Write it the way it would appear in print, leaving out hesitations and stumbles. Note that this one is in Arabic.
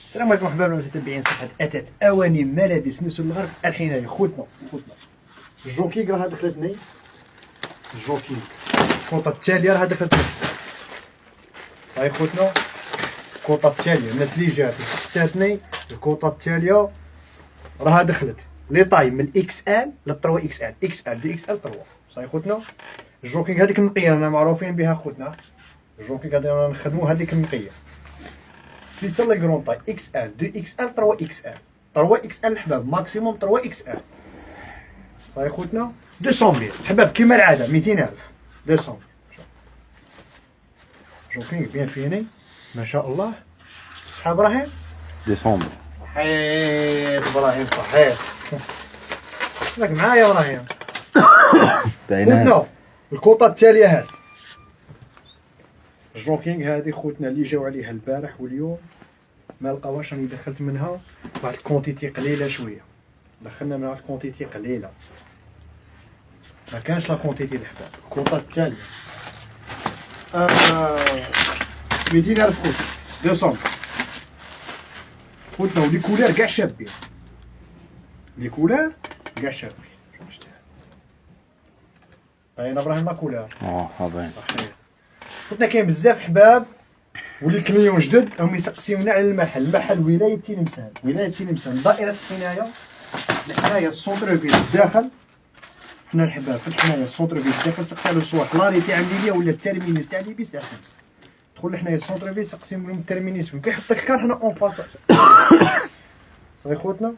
السلام عليكم احبابنا المتتبعين صفحه اتت اواني ملابس نسو الغرب. الحين هذه خوتنا الجوكيك راها دخلتني، الجوكيك الكوطه التاليه راها دخلتني. هاي خوتنا الكوطه التاليه، الناس اللي جات سالتني الكوطه التاليه راها دخلت لي طاي من اكس ال ل 3 اكس ال، اكس ال دي اكس ال 3. صاي خوتنا الجوكيك هذيك النقيه رانا معروفين بها خوتنا، الجوكيك هذه رانا نخدمو هذيك النقيه سبيسيال لي كرون طاي اكس ال 2 اكس ال 3 اكس ال 3 اكس ال الحباب ماكسيموم 3 اكس ال. صاي خوتنا 200,000 حباب كيما العاده 200,000 200. جوكيك بيان فيني ما شاء الله. شحال ابراهيم؟ 200. صحيح ابراهيم صحيح. راك معايا ابراهيم؟ خوتنا الكوطه التاليه هذه الجوكينغ هذه خوتنا اللي جاو عليها البارح واليوم ما لقاوهاش، راني دخلت منها واحد الكونتيتي قليله شويه، دخلنا منها واحد الكونتيتي قليله، ما كانش لا كونتيتي الحباب. الكوطه التاليه 200,000 خوتنا 200 خوتنا، ولي كولار كاع شابين، لي كولار كاع شابين. باين ابراهيم لا كولار باين صحيح. خوتنا كاين بزاف حباب ولي كليون جدد راهم يسقسيونا على المحل ولايه تلمسان، ولايه تلمسان دائره الحمايه الحمايه السونتر فيل الداخل. حنا الحباب في الحمايه السونتر فيل الداخل سقسي على الصوات لاري تاع مليليا ولا التيرمينيس تاع ليبيس تاع خمس، دخل لحنايا السونتر فيل سقسيهم لهم التيرمينيس كيحط لك كان هنا اون فاس. صافي خوتنا